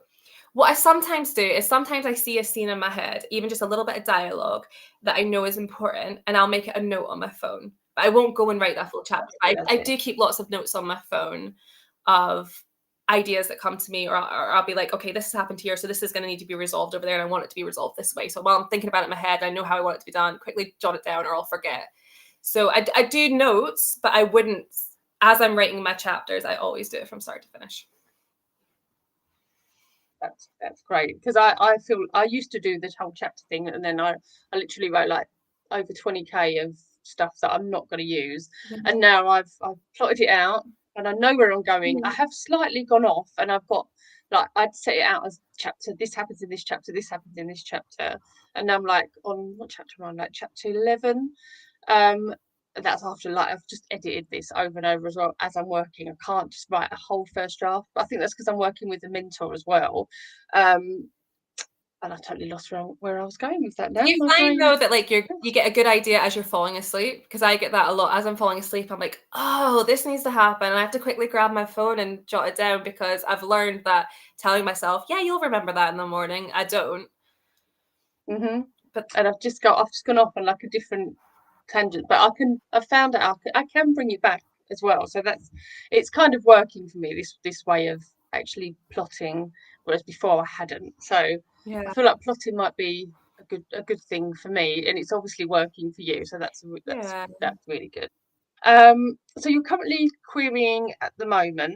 S2: What I sometimes do is sometimes I see a scene in my head, even just a little bit of dialogue that I know is important, and I'll make it a note on my phone. But I won't go and write that full chapter. I do keep lots of notes on my phone of ideas that come to me, or I'll be like, okay, this has happened here, so this is going to need to be resolved over there, and I want it to be resolved this way. So while I'm thinking about it in my head, I know how I want it to be done, quickly jot it down, or I'll forget. So I do notes, but I wouldn't, as I'm writing my chapters, I always do it from start to finish.
S1: That's great, because I feel I used to do this whole chapter thing, and then I literally wrote like over 20k of stuff that I'm not going to use, and now I've plotted it out and I know where I'm going. I have slightly gone off, and I've got like I'd set it out as chapter, this happens in this chapter, this happens in this chapter, and now I'm like on what chapter am I on, like chapter 11. That's after like I've just edited this over and over as well as I'm working. I can't just write a whole first draft, but I think that's because I'm working with a mentor as well. And I totally lost where I was going with that now.
S2: Do you find though that like you get a good idea as you're falling asleep? Because I get that a lot. As I'm falling asleep, I'm like, oh, this needs to happen. And I have to quickly grab my phone and jot it down, because I've learned that telling myself, yeah, you'll remember that in the morning, I don't.
S1: Mm-hmm. And I've just gone off on like a different tangent, but I've found out I can bring it back as well. So it's kind of working for me, this way of actually plotting, whereas before I hadn't. So
S2: Yeah.
S1: I feel like plotting might be a good thing for me, and it's obviously working for you. So that's really good. So you're currently querying at the moment.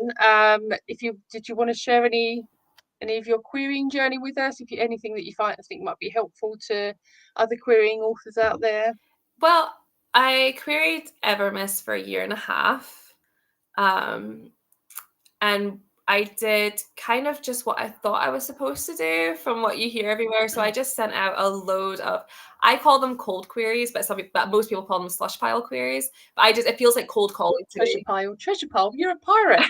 S1: Did you want to share any of your querying journey with us? If you anything that you think might be helpful to other querying authors out there?
S2: Well, I queried Evermiss for a year and a half. And I did kind of just what I thought I was supposed to do from what you hear everywhere. So I just sent out a load of, I call them cold queries, but most people call them slush pile queries. But it feels like cold calling to
S1: Treasure
S2: me.
S1: pile. You're a pirate.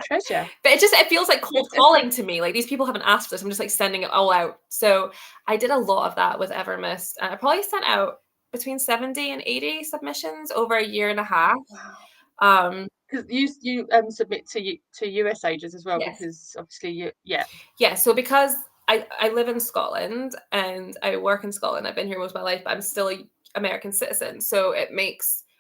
S1: Treasure.
S2: But it feels like cold calling to me. Like, these people haven't asked for this. I'm just like sending it all out. So I did a lot of that with Evermist, and I probably sent out between 70 and 80 submissions over a year and a half.
S1: Wow. Because you submit to US ages as well,
S2: yes.
S1: because obviously
S2: So because I live in Scotland and I work in Scotland, I've been here most of my life, but I'm still an American citizen. So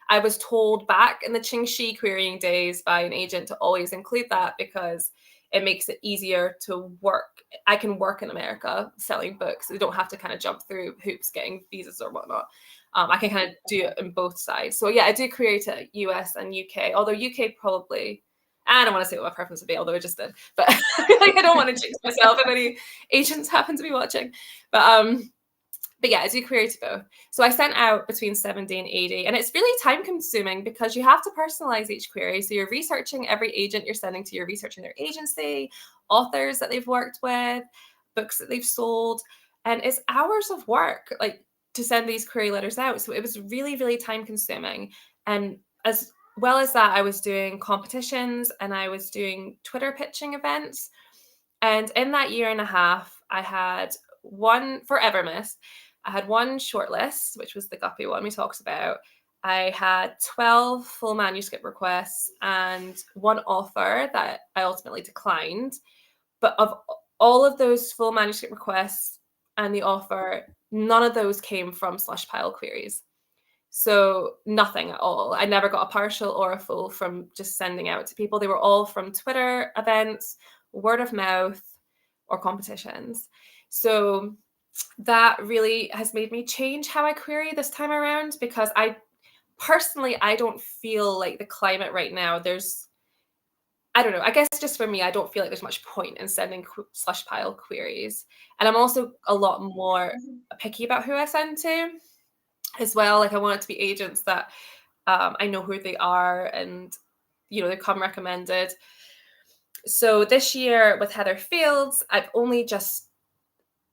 S2: I was told back in the Qingxi querying days by an agent to always include that, because it makes it easier to work. I can work in America selling books. I don't have to kind of jump through hoops getting visas or whatnot. I can kind of do it on both sides. So yeah, I do query to US and UK, although UK probably, I don't want to say what my preference would be, although I just did, but like, I don't want to jinx myself if any agents happen to be watching. But yeah, I do query to both. So I sent out between 70 and 80, and it's really time consuming because you have to personalize each query. So you're researching every agent you're sending to, you're researching their agency, authors that they've worked with, books that they've sold. And it's hours of work, like, to send these query letters out. So it was really, really time consuming. And as well as that, I was doing competitions and I was doing Twitter pitching events. And in that year and a half, I had one for Evermiss. I had one shortlist, which was the Guppy one we talked about. I had 12 full manuscript requests and one offer that I ultimately declined. But of all of those full manuscript requests and the offer, none of those came from slush pile queries. So nothing at all. I never got a partial or a full from just sending out to people. They were all from Twitter events, word of mouth, or competitions. So that really has made me change how I query this time around, because I personally, I don't feel like the climate right now, I don't know, I guess just for me, I don't feel like there's much point in sending slush pile queries. And I'm also a lot more picky about who I send to as well. Like, I want it to be agents that I know who they are, and they come recommended. So this year with Heather Fields, I've only just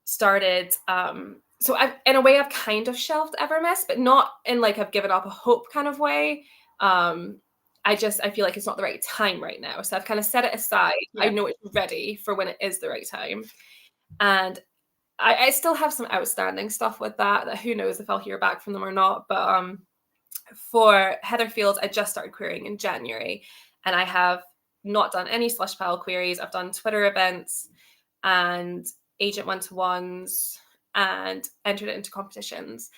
S2: started. So in a way, I've kind of shelved Evermiss, but not in like I've given up a hope kind of way. I feel like it's not the right time right now. So I've kind of set it aside.
S1: Yeah.
S2: I know it's ready for when it is the right time. And I still have some outstanding stuff with that who knows if I'll hear back from them or not. But for Heather Fields, I just started querying in January, and I have not done any slush pile queries. I've done Twitter events and agent one-to-ones and entered it into competitions.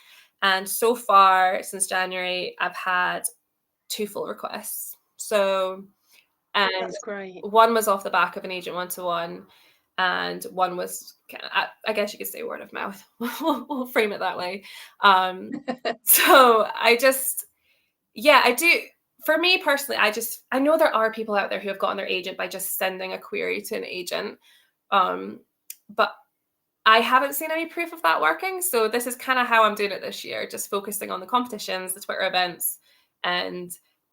S2: And so far since January, I've had 2 full requests. So, and
S1: That's great.
S2: one was off the back of an agent one-to-one, and one was, I guess you could say, word of mouth. We'll frame it that way. So I do. For me personally, I know there are people out there who have gotten their agent by just sending a query to an agent. But I haven't seen any proof of that working. So this is kind of how I'm doing it this year, just focusing on the competitions, the Twitter events, and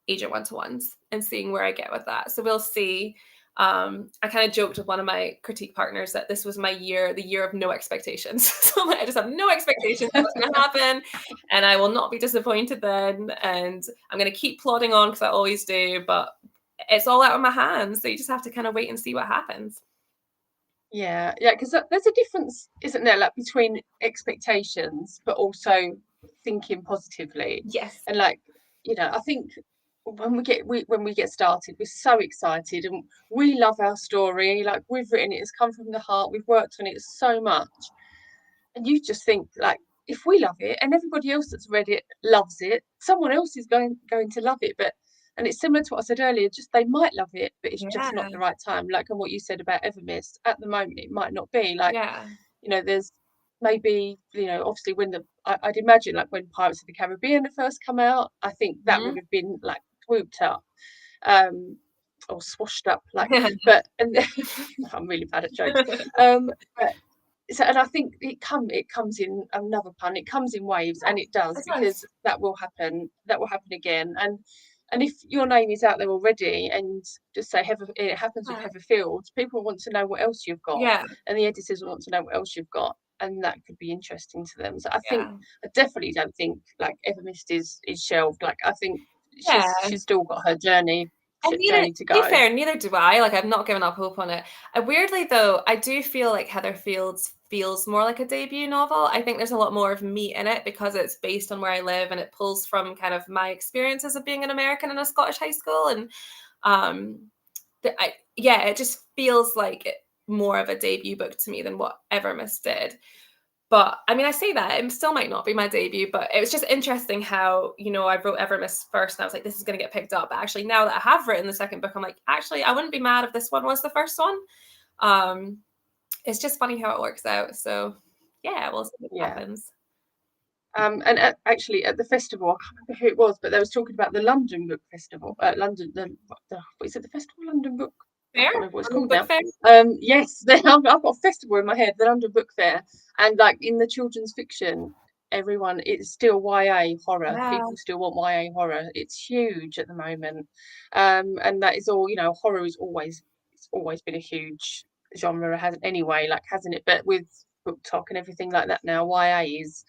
S2: agent one-to-ones, and seeing where I get with that. So we'll see. I kind of joked with one of my critique partners that this was my year, the year of no expectations. So I just have no expectations of what's going to happen, and I will not be disappointed then. And I'm going to keep plodding on, because I always do, but it's all out of my hands. So you just have to kind of wait and see what happens.
S1: Yeah, because there's a difference, isn't there, like between expectations but also thinking positively.
S2: Yes.
S1: And like, I think when we get started, we're so excited and we love our story. Like, we've written it, it's come from the heart, we've worked on it so much. And you just think, like, if we love it and everybody else that's read it loves it, someone else is going to love it. And it's similar to what I said earlier, just they might love it, but it's just not
S2: Yeah.
S1: the right time. Like, and what you said about Evermist, at the moment it might not be. Like,
S2: Yeah.
S1: there's maybe, obviously when I'd imagine, like, when Pirates of the Caribbean first come out, I think that would have been like swooped up, or swashed up, like. But and I'm really bad at jokes. But so, and I think it comes in, another pun, it comes in waves, and it does,
S2: It
S1: because
S2: does.
S1: that will happen again. And if your name is out there already, and just say it happens with Heather Fields, people want to know what else you've got,
S2: Yeah.
S1: and the editors want to know what else you've got, and that could be interesting to them. So
S2: Yeah.
S1: I definitely don't think, like, Evermist is shelved. Like, I think
S2: Yeah.
S1: she's still got her journey
S2: And
S1: journey to
S2: to be
S1: go.
S2: fair, neither do I. Like, I've not given up hope on it. Weirdly, though, I do feel like Heather Fields feels more like a debut novel. I think there's a lot more of me in it, because it's based on where I live, and it pulls from kind of my experiences of being an American in a Scottish high school. And it just feels like more of a debut book to me than what Evermist did. But I mean, I say that it still might not be my debut, but it was just interesting how, I wrote Evermist first and I was like, this is going to get picked up. But actually, now that I have written the second book, I'm like, actually, I wouldn't be mad if this one was the first one. It's just funny how it works out. So yeah, we'll see what happens.
S1: And actually, at the festival, I can't remember who it was, but they was talking about the London Book Festival. London, is it the festival? London Book?
S2: Fair?
S1: I can't remember what it's called now.
S2: Fair?
S1: Yes, I've got a festival in my head, the London Book Fair, and like in the children's fiction, everyone, it's still YA horror.
S2: Yeah.
S1: People still want YA horror. It's huge at the moment, and that is all. Horror is always been a huge genre, hasn't it? But with book talk and everything like that now, YA is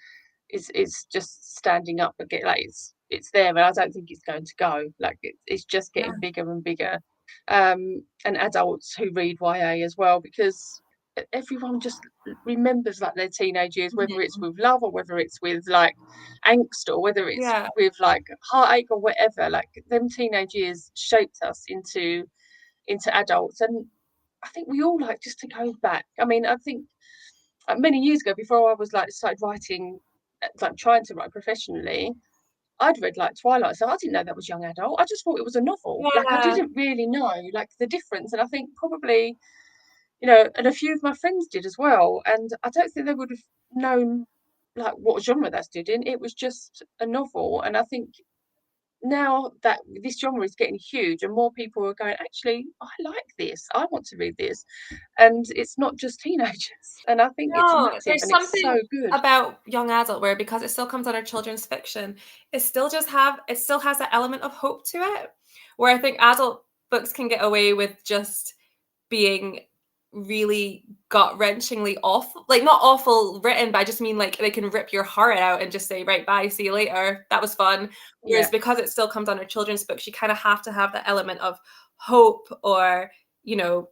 S1: just standing up again. Like, it's there, and I don't think it's going to go. Like, it's just getting bigger and bigger. And adults who read YA as well, because everyone just remembers, like, their teenage years, whether it's with love or whether it's with, like, angst, or whether it's with, like, heartache or whatever. Like, them teenage years shaped us into adults, and I think we all like just to go back. I mean, I think many years ago, before I was like started writing, like trying to write professionally, I'd read like Twilight, so I didn't know that was young adult. I just thought it was a novel. Like, I didn't really know, like, the difference. And I think probably you know, and a few of my friends did as well. And I don't think they would have known like what genre that's did in. It was just a novel. And I think now that this genre is getting huge and more people are going, actually, I like this. I want to read this. And it's not just teenagers. And I think it's
S2: No,
S1: massive
S2: there's
S1: and it's
S2: something
S1: so good.
S2: about young adult where because it still comes under children's fiction, it still has that element of hope to it, where I think adult books can get away with just being really gut-wrenchingly awful, like not awful written, but I just mean like they can rip your heart out and just say, right, bye, see you later. That was fun. Whereas
S1: Yeah,
S2: because it still comes under children's books, you kind of have to have that element of hope or, you know,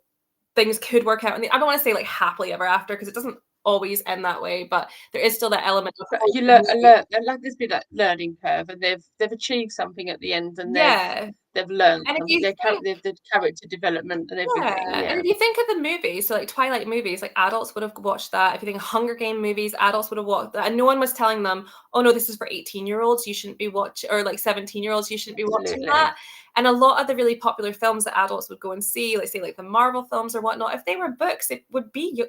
S2: things could work out. And I don't want to say like happily ever after because it doesn't always end that way, but there is still that element of
S1: but
S2: hope.
S1: you
S2: And maybe,
S1: learn, like there's been that learning curve, and they've achieved something at the end, and
S2: yeah.
S1: they've learned
S2: And if
S1: something.
S2: you think
S1: They've the character development and everything.
S2: Yeah, and
S1: Yeah,
S2: if you think of the movies, so like Twilight movies, like adults would have watched that. If you think Hunger Game movies, adults would have watched that, and no one was telling them, "Oh no, this is for 18-year-olds. You shouldn't be watching," or like 17-year-olds, you shouldn't be watching
S1: absolutely.
S2: that. And a lot of the really popular films that adults would go and see, like say like the Marvel films or whatnot, if they were books, it would be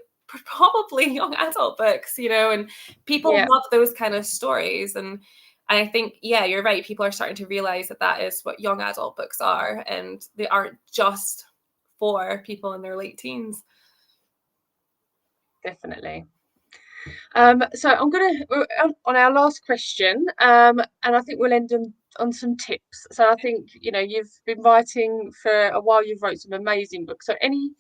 S2: probably young adult books, you know. And people
S1: Yeah,
S2: love those kind of stories, and I think, yeah, you're right. People are starting to realize that that is what young adult books are, and they aren't just for people in their late teens.
S1: definitely. So I'm gonna on our last question, and I think we'll end on some tips. So I think you know you've been writing for a while. You've wrote some amazing books. So any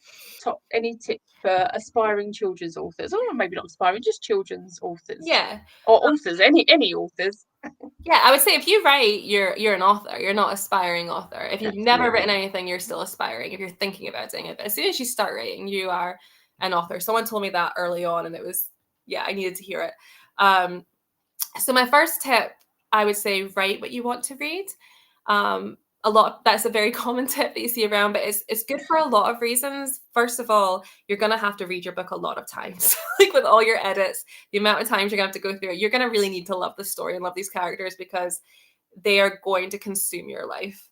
S1: tips for aspiring children's authors, or maybe not aspiring, just children's authors
S2: Yeah.
S1: or authors, any authors?
S2: Yeah, I would say if you write, you're an author. You're not aspiring author. If you've never written
S1: Absolutely.
S2: anything, you're still aspiring. If you're thinking about doing it, but as soon as you start writing, you are an author. Someone told me that early on, and it was, yeah, I needed to hear it. Um, So my first tip, I would say write what you want to read. A lot that's a very common tip that you see around, but it's good for a lot of reasons. First of all, you're gonna have to read your book a lot of times. Like with all your edits, the amount of times you're gonna have to go through it, you're gonna really need to love the story and love these characters because they are going to consume your life.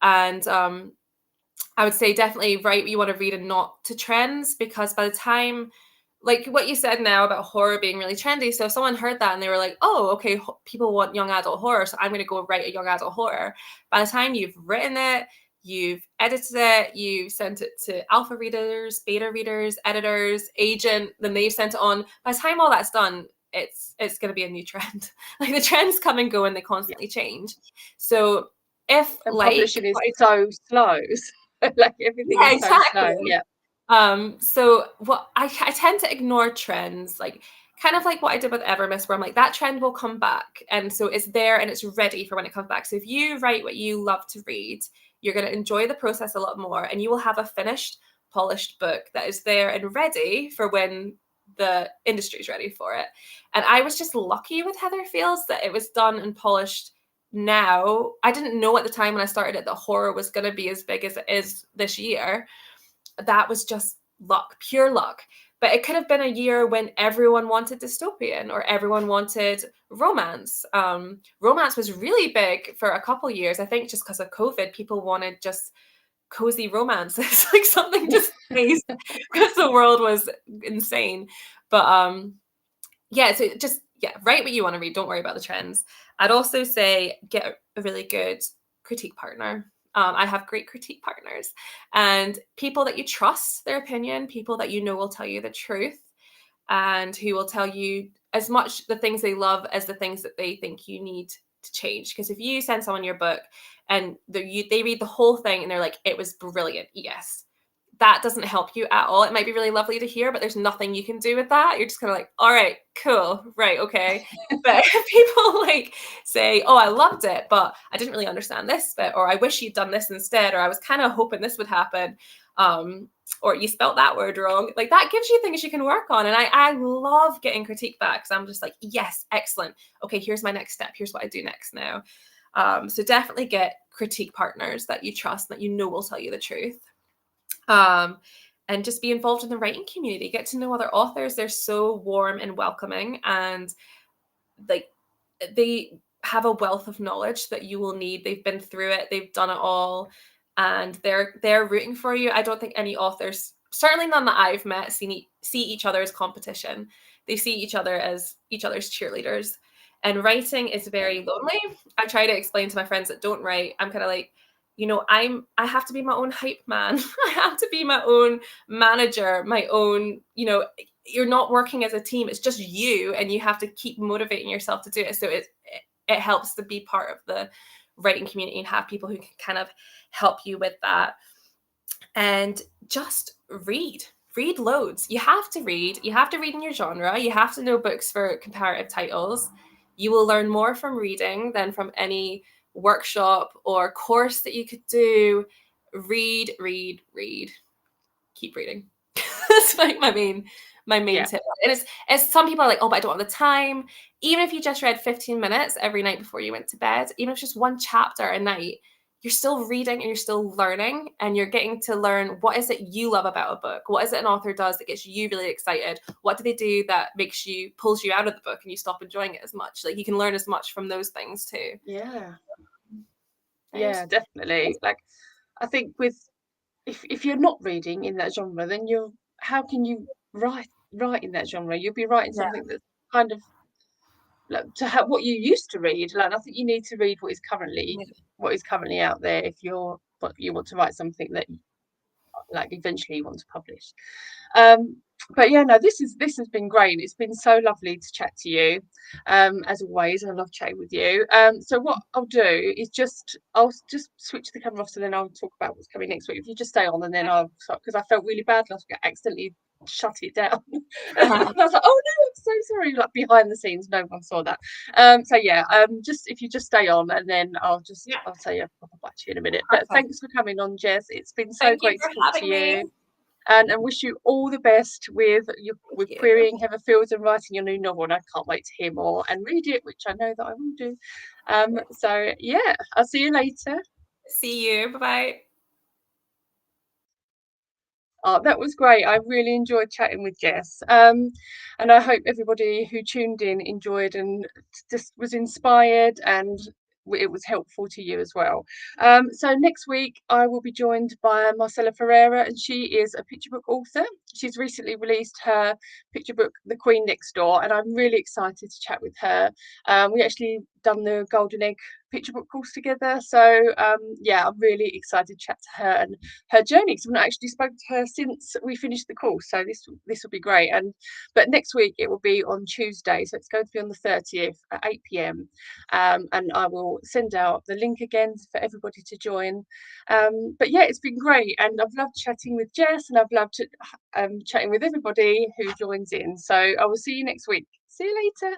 S2: And I would say definitely write what you want to read and not to trends because by the time like what you said now about horror being really trendy. So if someone heard that and they were like, "Oh, okay, people want young adult horror, so I'm going to go write a young adult horror." By the time you've written it, you've edited it, you sent it to alpha readers, beta readers, editors, agent, then they've sent it on. By the time all that's done, it's going to be a new trend. Like the trends come and go and they
S1: Yeah.
S2: constantly change. So if
S1: And
S2: like
S1: publishing is so slow. Like everything
S2: yeah,
S1: is so slow.
S2: exactly.
S1: Yeah.
S2: So what I tend to ignore trends, like kind of like what I did with Evermist, where I'm like, that trend will come back. And so it's there and it's ready for when it comes back. So if you write what you love to read, you're going to enjoy the process a lot more and you will have a finished, polished book that is there and ready for when the industry is ready for it. And I was just lucky with Heather Fields that it was done and polished now. I didn't know at the time when I started it that horror was going to be as big as it is this year. That was just luck, pure luck. But it could have been a year when everyone wanted dystopian or everyone wanted romance. Romance was really big for a couple years. I think just because of COVID, people wanted just cozy romances, like something just nice because the world was insane. But yeah, so just yeah, write what you want to read. Don't worry about the trends. I'd also say get a really good critique partner. I have great critique partners and people that you trust their opinion, people that you know will tell you the truth and who will tell you as much the things they love as the things that they think you need to change. Because if you send someone your book and they read the whole thing and they're like, it was brilliant, yes, that doesn't help you at all. It might be really lovely to hear, but there's nothing you can do with that. You're just kind of like, all right, cool, right, okay. But if people like say, oh, I loved it, but I didn't really understand this bit, or I wish you'd done this instead, or I was kind of hoping this would happen, or you spelt that word wrong, like that gives you things you can work on. And I love getting critique back because I'm just like, yes, excellent. Okay, here's my next step. Here's what I do next now. So definitely get critique partners that you trust, that you know will tell you the truth. And just be involved in the writing community, get to know other authors. They're so warm and welcoming and like they have a wealth of knowledge that you will need. They've been through it, they've done it all, and they're rooting for you. I don't think any authors certainly none that I've met see each other as competition. They see each other as each other's cheerleaders. And writing is very lonely. I try to explain to my friends that don't write. I'm kind of like, I have to be my own hype man. I have to be my own manager, my own, you're not working as a team. It's just you, and you have to keep motivating yourself to do it. So it helps to be part of the writing community and have people who can kind of help you with that. And just read loads. You have to read in your genre. You have to know books for comparative titles. You will learn more from reading than from any workshop or course that you could do. Read. Keep reading. That's like my main tip. And it's some people are like, oh, but I don't have the time. Even if you just read 15 minutes every night before you went to bed, even if it's just one chapter a night, you're still reading and you're still learning, and you're getting to learn what is it you love about a book. What is it an author does that gets you really excited? What do they do that pulls you out of the book and you stop enjoying it as much? Like, you can learn as much from those things too.
S1: Yeah, definitely. Like, I think if you're not reading in that genre, then how can you write in that genre? You'll be writing something that's kind of like what you used to read. Like, I think you need to read what is currently out there if you want to write something that like eventually you want to publish. But yeah, no, this has been great. It's been so lovely to chat to you. As always, I love chatting with you. So what I'll do is I'll just switch the camera off, so then I'll talk about what's coming next week. If you just stay on, and then I'll start, because I felt really bad last week. I accidentally shut it down. And I was like, oh no, I'm so sorry. Like, behind the scenes, no one saw that. So yeah, just if you just stay on, and then I'll say I'll pop back to you in a minute.
S2: Perfect.
S1: But thanks for coming on, Jess. It's been so
S2: Thank
S1: great
S2: you
S1: to
S2: for
S1: talk to
S2: having me.
S1: you. And wish you all the best with querying Heatherfields and writing your new novel. And I can't wait to hear more and read it, which I know that I will do. So yeah, I'll see you later.
S2: See you. Bye-bye.
S1: Oh, that was great. I really enjoyed chatting with Jess. And I hope everybody who tuned in enjoyed and just was inspired, and it was helpful to you as well. So next week I will be joined by Marcella Ferreira, and she is a picture book author. She's recently released her picture book, The Queen Next Door, and I'm really excited to chat with her. We actually done the Golden Egg picture book course together, so yeah, I'm really excited to chat to her and her journey, because I've not actually spoken to her since we finished the course, so this will be great. But next week it will be on Tuesday, so it's going to be on the 30th at 8 p.m. And I will send out the link again for everybody to join. But yeah, it's been great, and I've loved chatting with Jess, and I've loved chatting with everybody who joins in. So I will see you next week. See you later.